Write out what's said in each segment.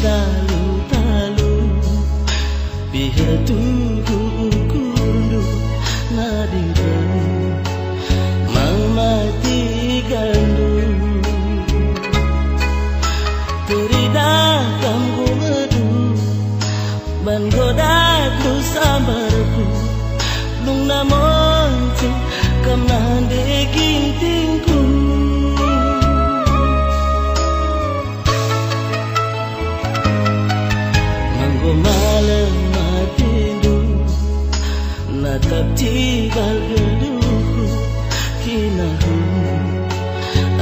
talu-talu biar tuhu kundu nadingkan mamati gandu teridah kamu medu ban godak lu sabarku lung namon kam nande gintingku manggo malam matindu natap tigal geluku kinahu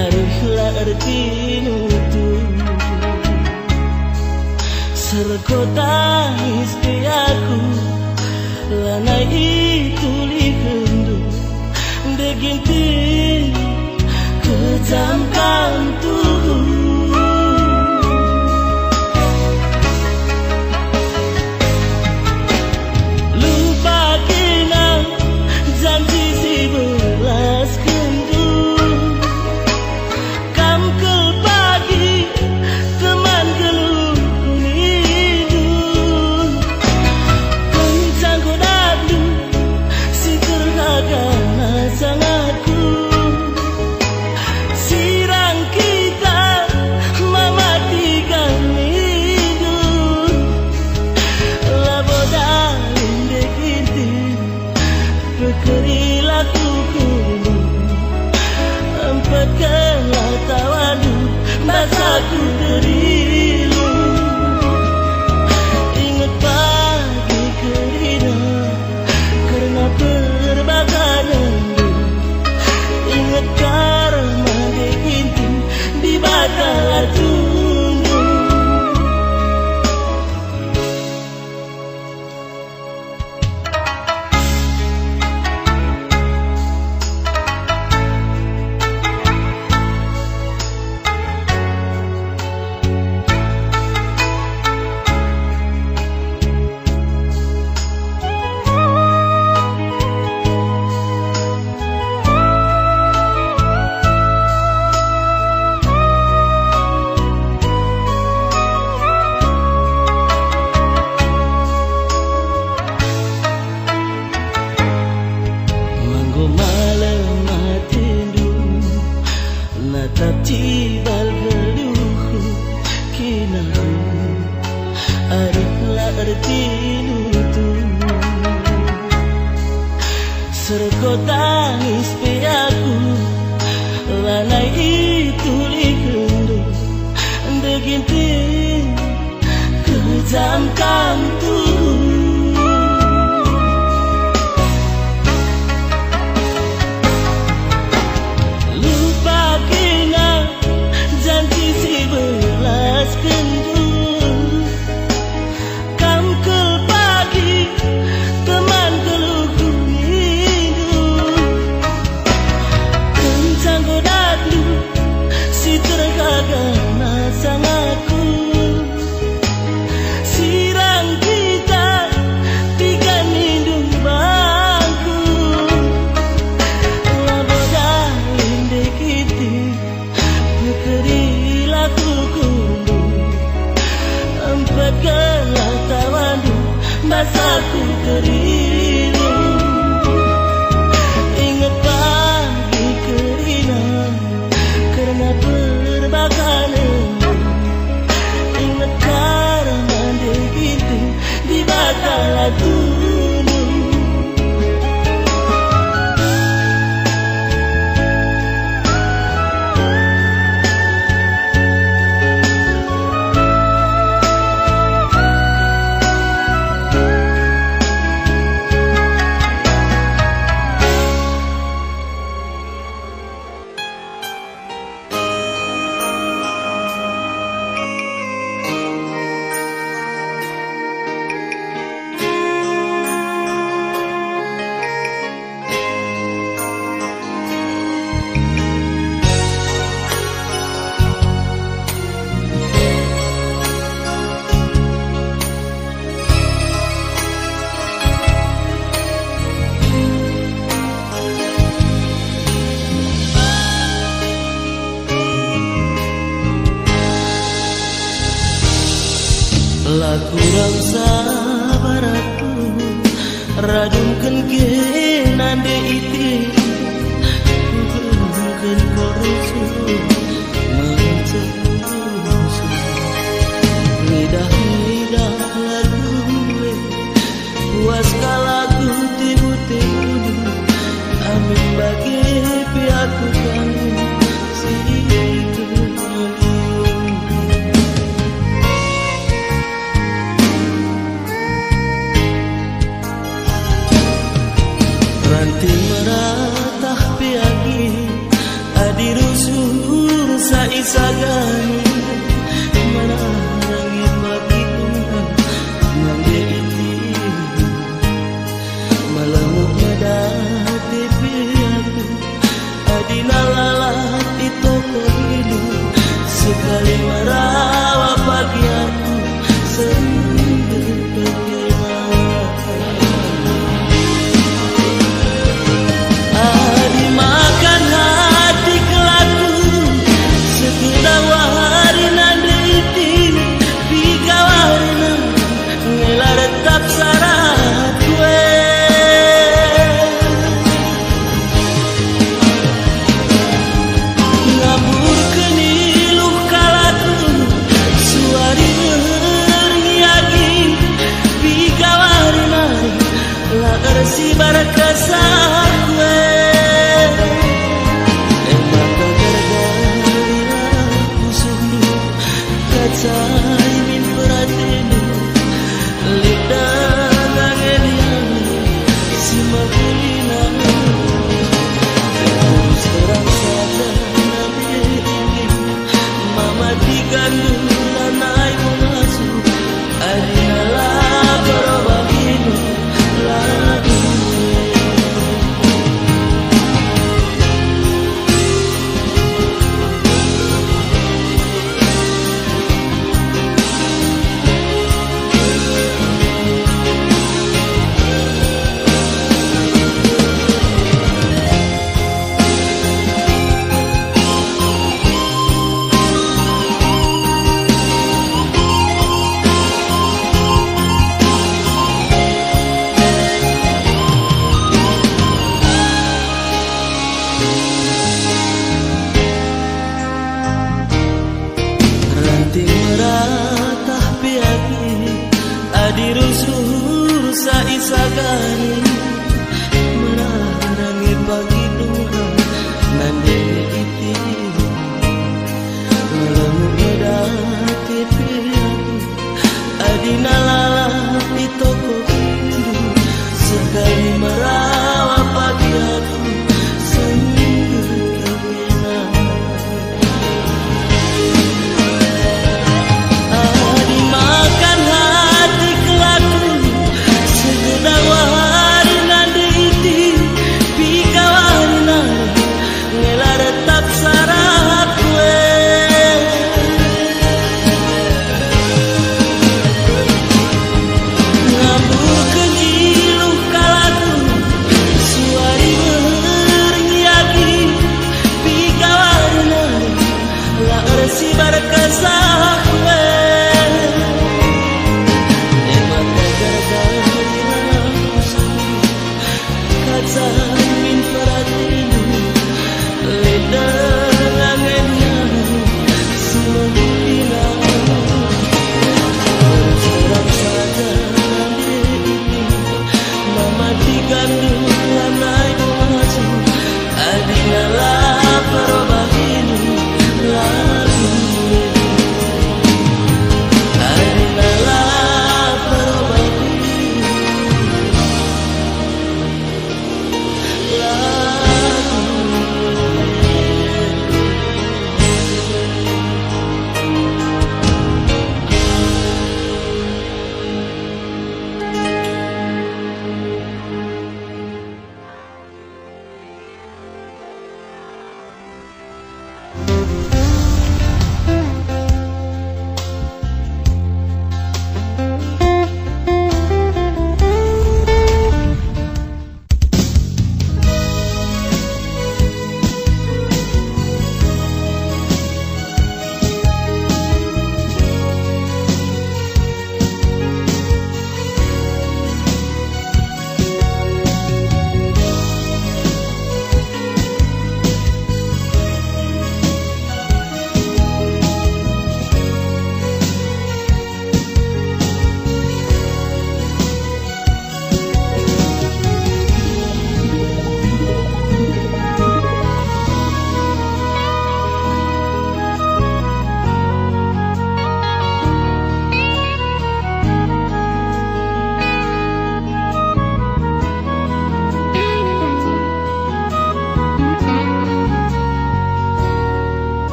arihlah artinu tu serkota istiaku lanai itu likendu deginti kejamkan tubuh lupa kena janji si belas kendu kam ke pagi teman geluh kunindu kencang godadu si terhaga sangatku sirang kita mematikan hidup laboda indek inti berkerilah kukumu empatkanlah tawandu basaku derilu ingat pagi kerina karena perbakaran ingat karma dekinti di bakal tunggu natap tibal geluhu kinahu arihlah artinu tu serko tangis piaku lanai itu likendu deginti kejamkan tubuh sangatku sirang kita tiga hidung bangku laboda indek inti berkerilah kukundu empatkanlah tawandu basaku kerilu ingat pagi kerina karena perbakaran ingat karma deginti di bakal tunggu Laku kurang sabar aku radungkan ke nande iti mungkin korusu mencerusu nidah lagu puas kalaku tibu-tibu amin bagi piatu kamu ranti meratah piagi adirusur saisagani menarangi bagi Tuhan mande ini malamuk medati piatu adinalalat di toko hidup sekali merawat pagi aku sendiri. Si barakasah gue maka gara-gara musuhmu kacai min perhatimu lidah ngangelian si makulina sekarang saja nabi ini mama digandung dan naik masuk adinalah berubah hidup lagu. Meratah piagi adirusur saisagani menarangi pagi Tuhan nande iti melamu medati piagi adinalalah di toko hidup sekali merawat pagi aku sendiri kemenang. Makan hati kelaku segedang wahar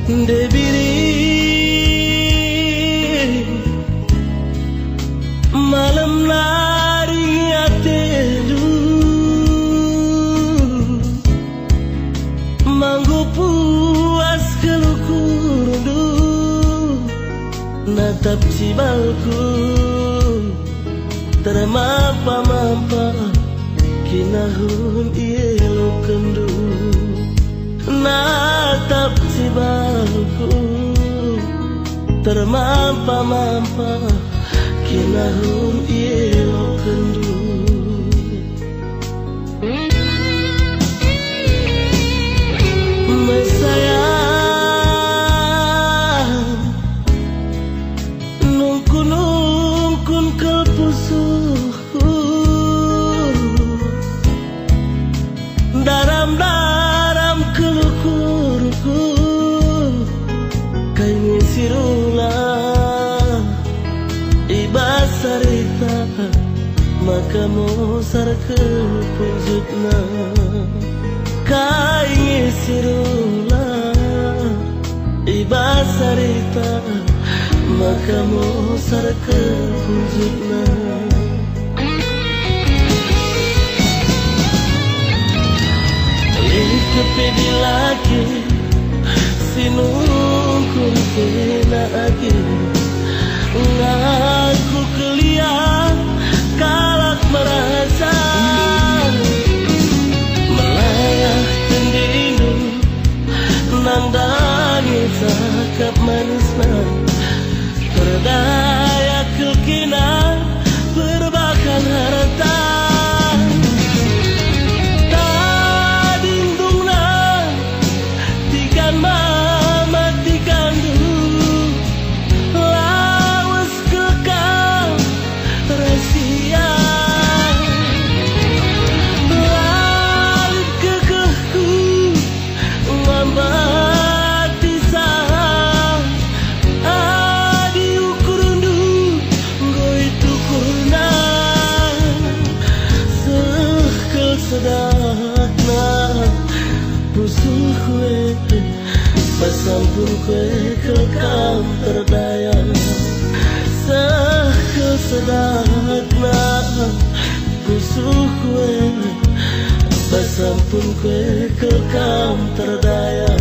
debiri malam lari atelu manggu puas kelukurdu natap cibalku termampa-mampa kinahun ielo kendu natap cibalku termampa-mampa kinahun ielo kendu mesayang nungkun kepusuhku daram kelukurku kai ngisirulah ibasarita maka mosar kepunjutna kai ngisirulah ibasarita maka mosar kepunjutna kepedi lagi sinungkun kena lagi ngaku kelia kalak merasa melayah tendinu nang dani cakap manisna berdaya kekina berbakan harta sampun kue kekam terdaya sekesedakna busuh kue sampun kue kekam terdaya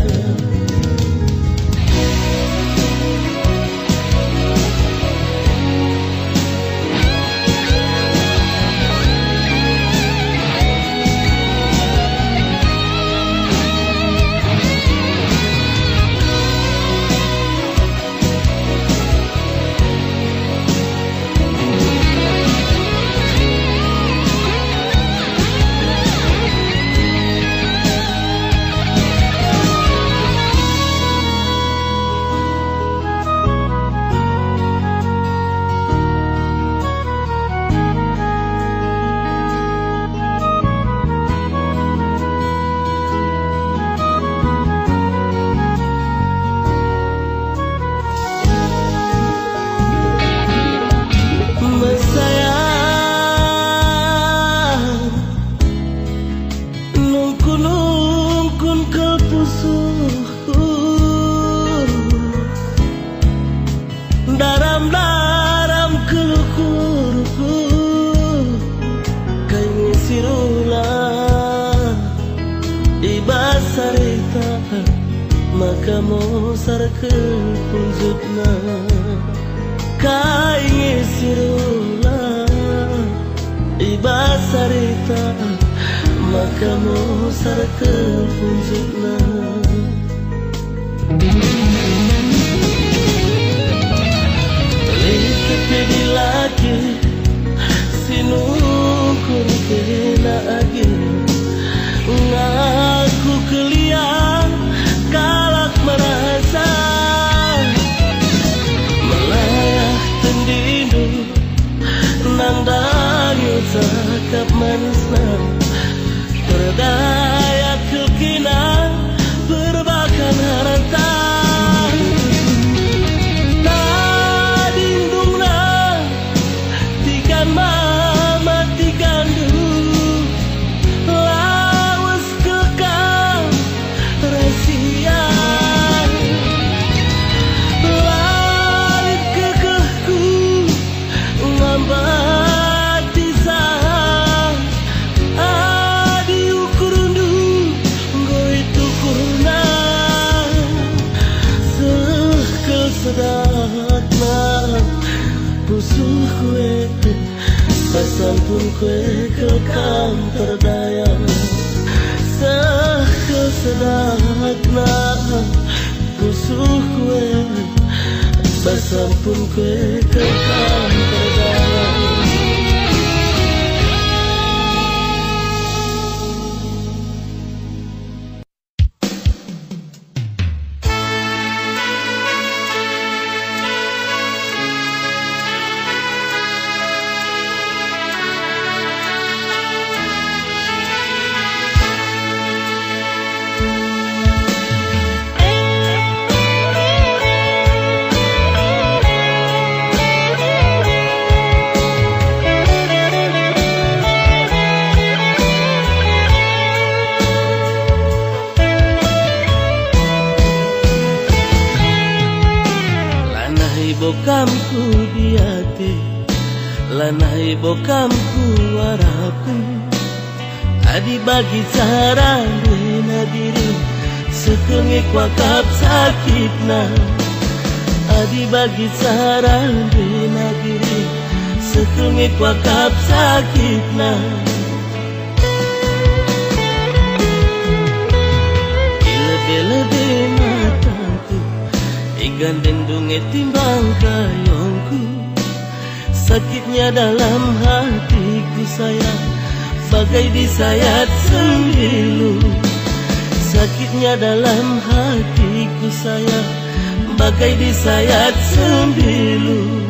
daram kelukurku kai ngisirulah ibasarita maka mosar kepunjutna kai ngisirulah ibasarita maka mosar kepunjutna kepedi lagi sinungkun kena lagi ngaku kelia kalak merasa melayah tendinu nang dani cakap manisna berdaya kekina berbakan harta sedakna pusuh kue sasampun kue kekam terdaya sakal sedakna pusuh kue sasampun kue kekam terdaya. Bokamku diate lanai bokamku waraku adi bagi saran dena diri sekengik wakap sakitna adi bagi saran dena diri sekengik wakap sakitna lebih-lebih mataku gandeng dunge timbang kayongku sakitnya dalam hatiku sayang bagai disayat sembilu sakitnya dalam hatiku sayang bagai disayat sembilu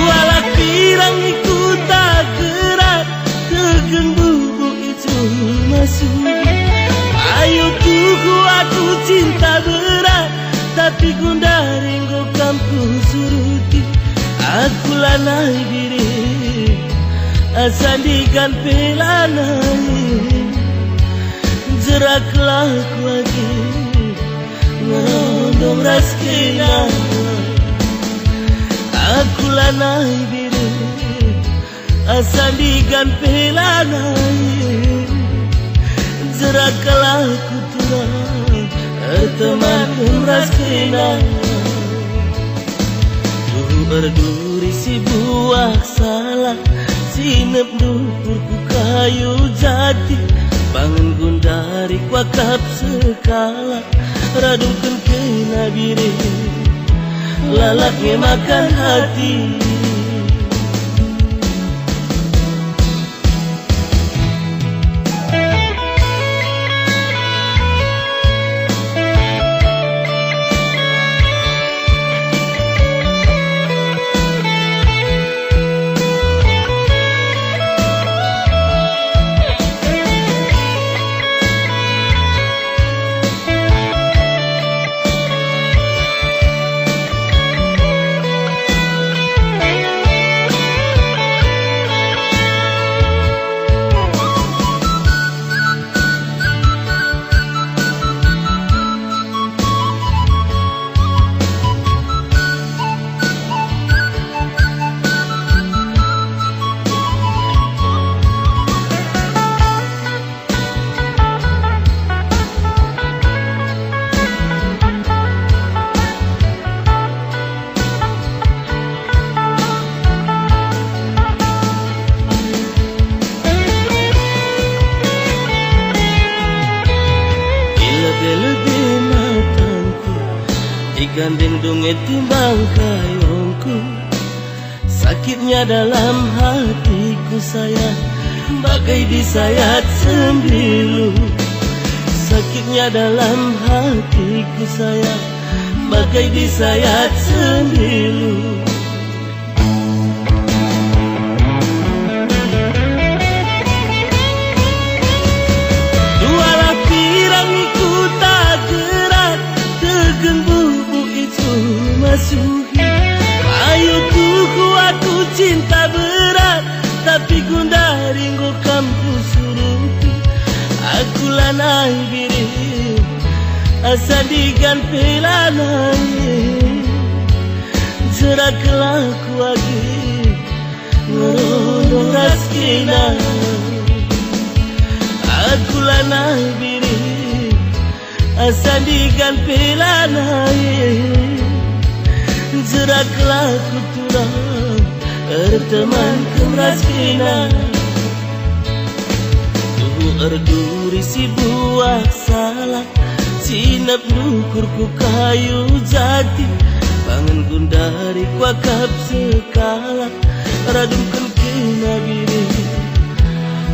walau pirang ikut tak gerak tergenggu ayo tuku aku cinta berat tapi gundaring go kampung suruti aku lanai diri asandikan pelanai jeraklah aku lagi ngerondong raskina aku lanai diri asandikan pelanai jeraklah ku tulang teman raskina berduri si buah salah sinep dukurku kayu jati bangun gundari wakap sekala radungkan kena biri lalaknya makan hati gandeng dunge timbang kayongku sakitnya dalam hatiku sayang bagai disayat sembilu sakitnya dalam hatiku sayang bagai disayat sembilu walau pirang ikut tak gerak tergenggu masuhi ayo tuku aku cinta berat tapi gundaring go kampus suruti aku lanai diri asandikan pelanai jeraklah aku lagi ngerondong raskina bulanai biri asandigan pelanai jeraklah kuturang erteman kemraskina tuhu erduri si buah salah sinap nukurku kayu jati pangan gundari kuakap sekala radumkan kena biri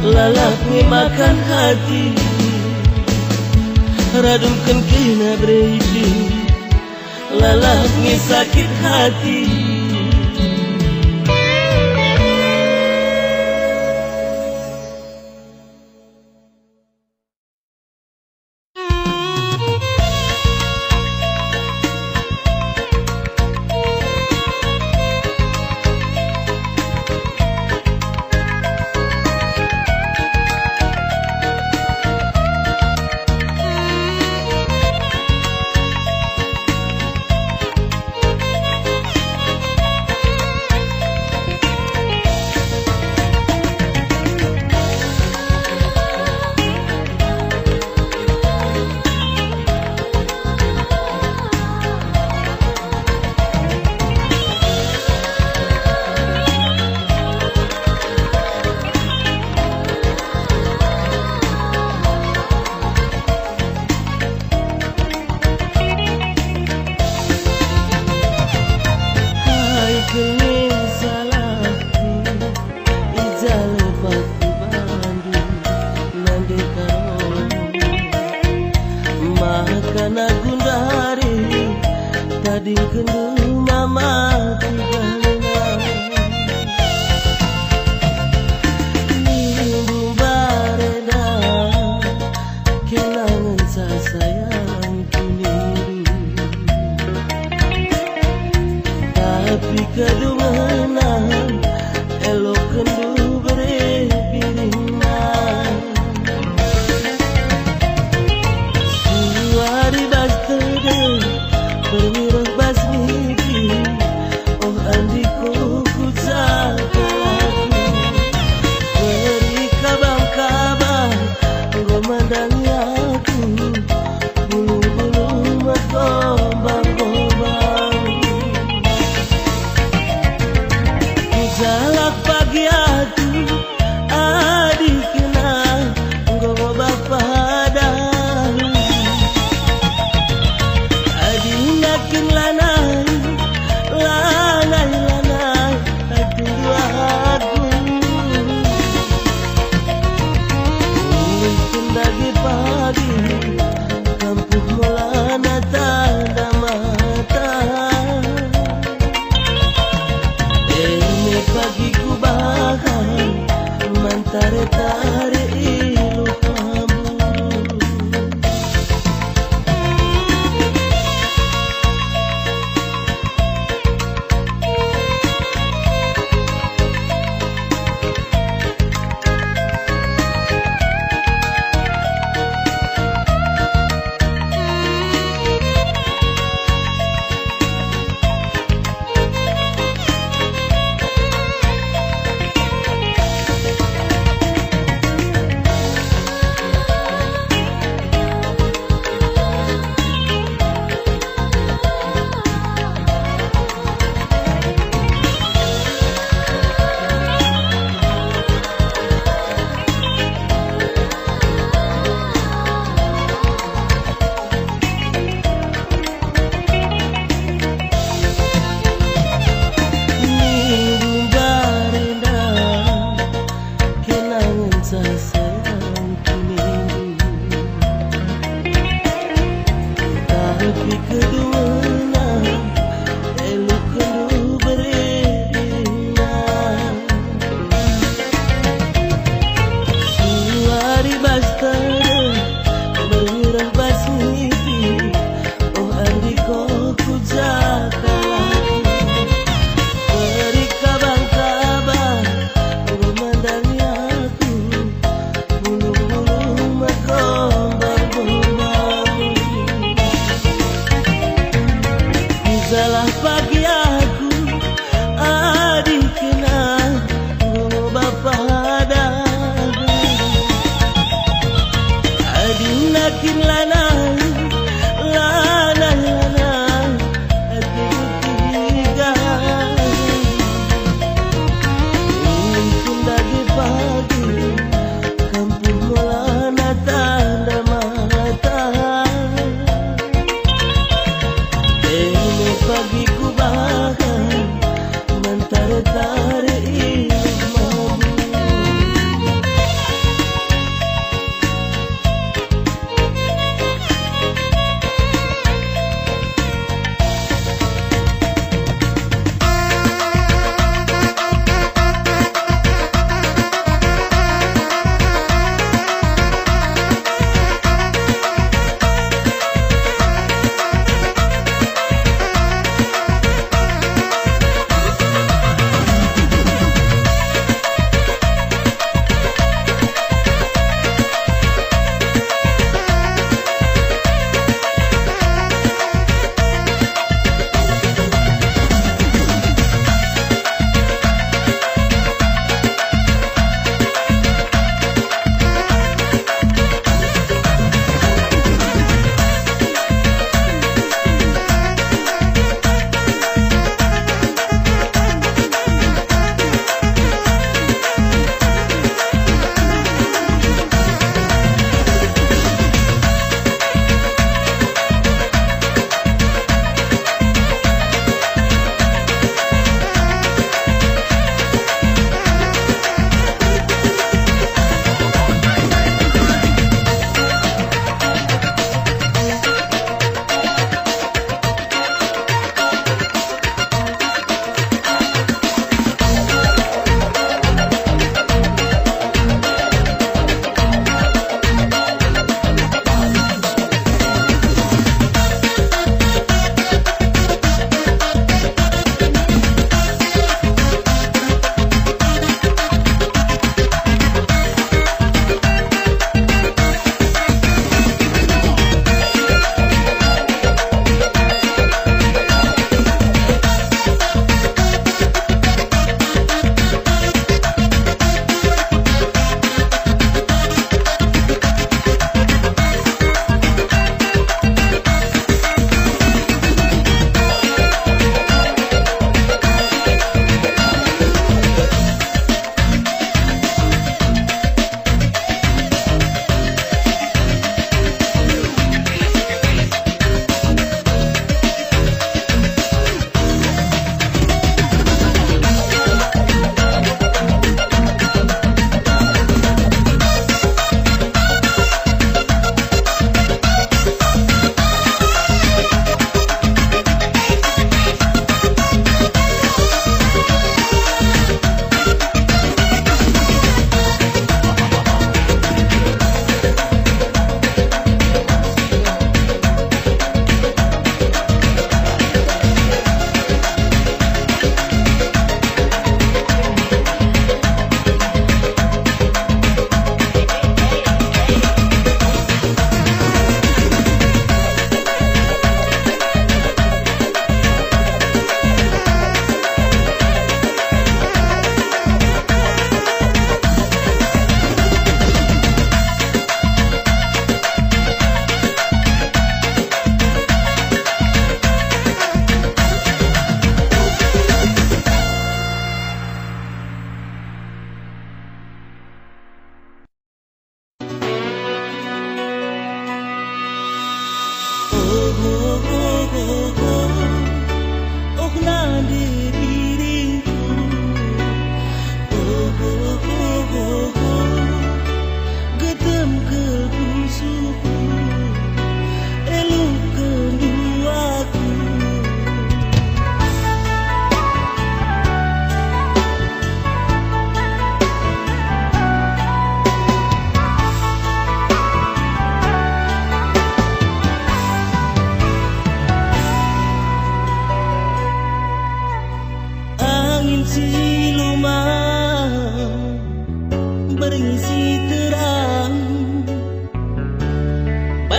lalap makan hati radumkan kena berhidi lalap sakit hati.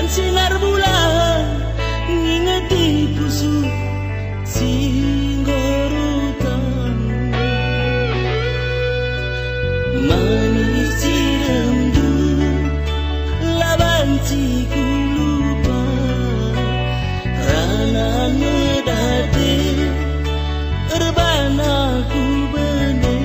dan sinar bulan ngingeti pusuk singgorotan manis ciremdu laban ciku lupa ranan medate erbana ku bener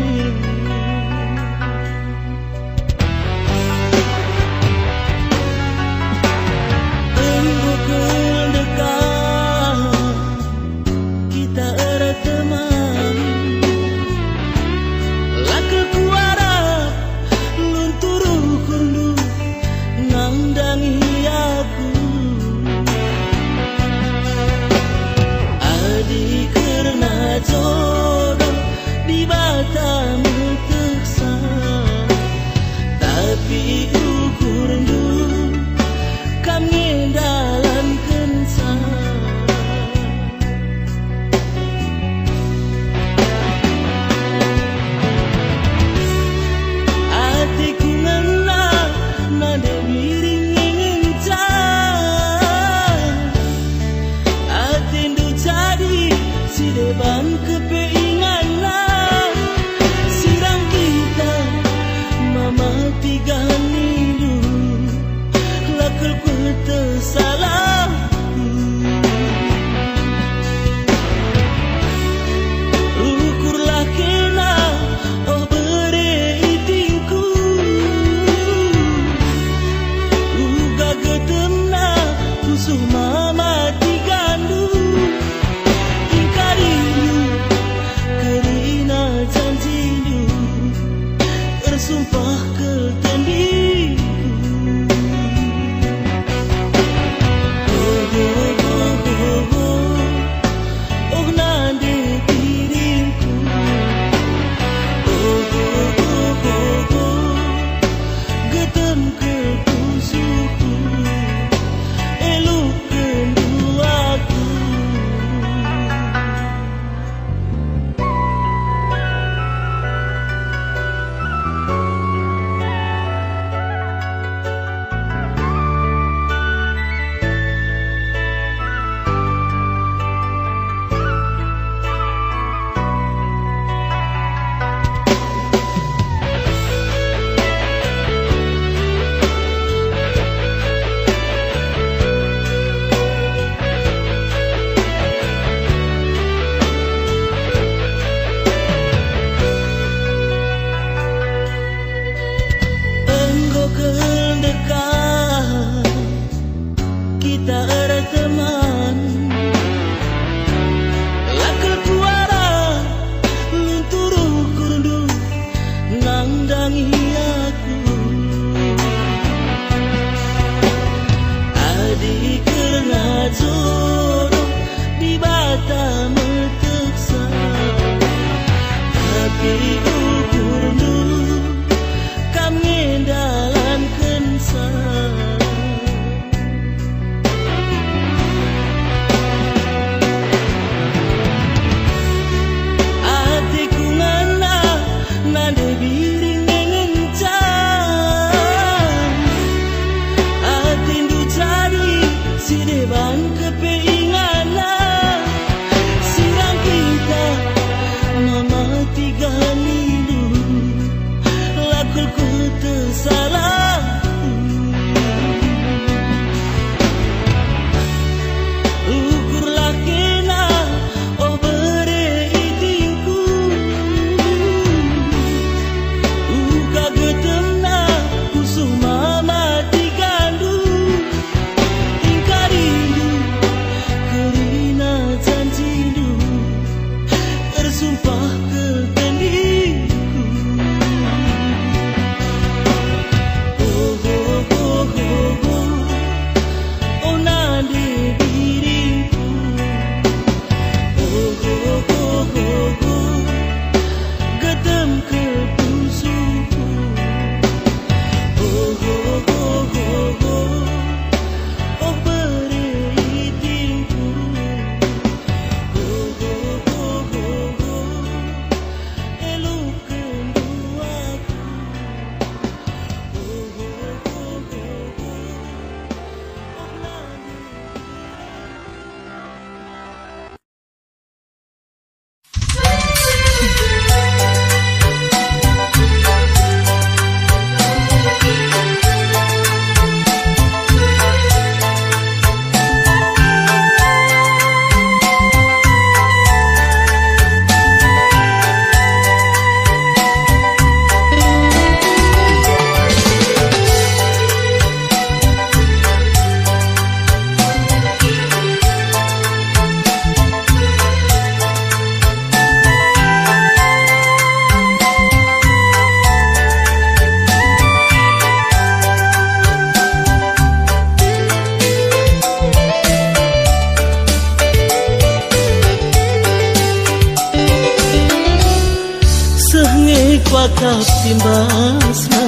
wakaf timbasna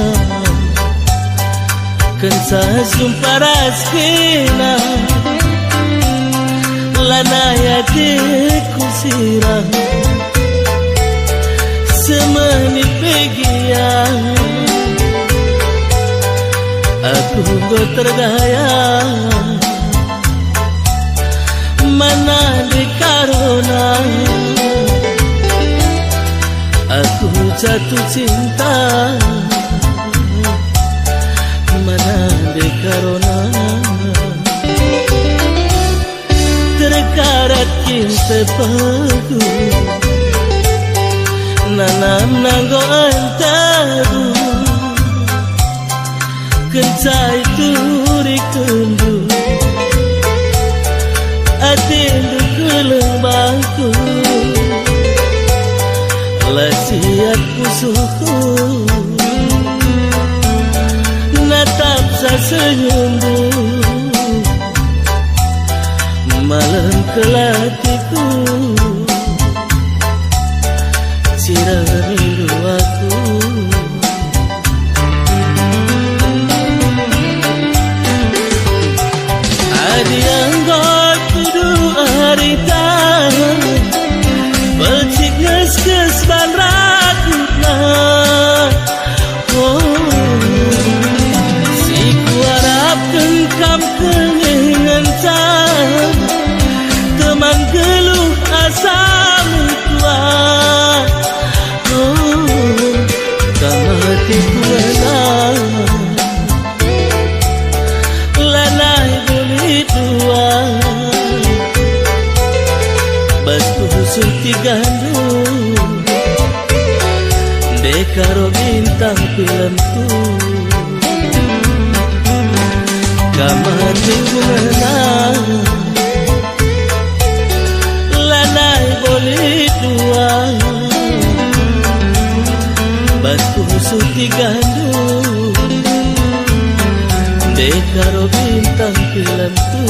Kensa sumparas kena Lanaya deku sirah Semeni pegian Aku go tergaya Mana di karona Aku jatuh cinta Mana di karona Terkarat cinta pagu Nanam nanggo antaru Kencai turi kendu Atindu kelembangku Lasiat musuhku Natap sa senyummu Malam kelatiku Sirah rindu aku Adi anggot kudu arita Pelcik nges-nges ban rakutna Si kuarap kengkam kengengan cah Teman geluh asam tua Kamati kuenang Lanai beli dua Basku sunti gandum Dekaro bintang filmku Kamati kuenang Lanai beli dua Basku sunti gandum Dekaro bintang filmku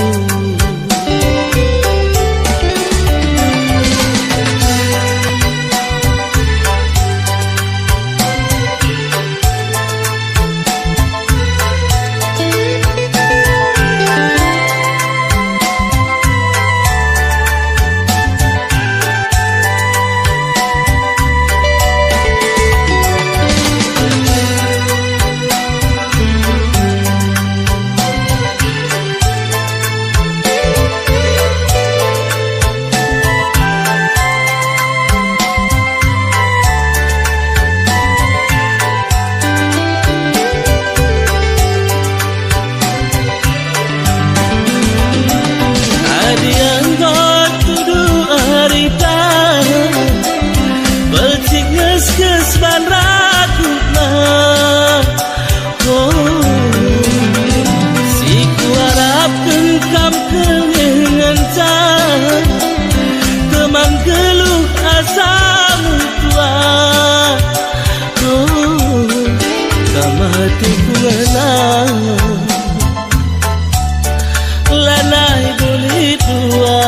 Lanai boleh dua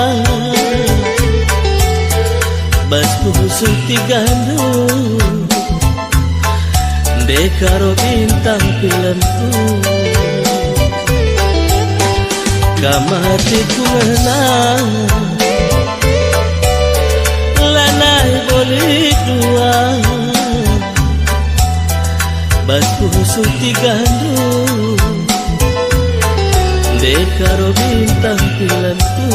Basku sunti gandum Dekaro bintang filmku Kamati kuenang Lanai boleh dua Basku sunti gandum Dekaro bintang filmku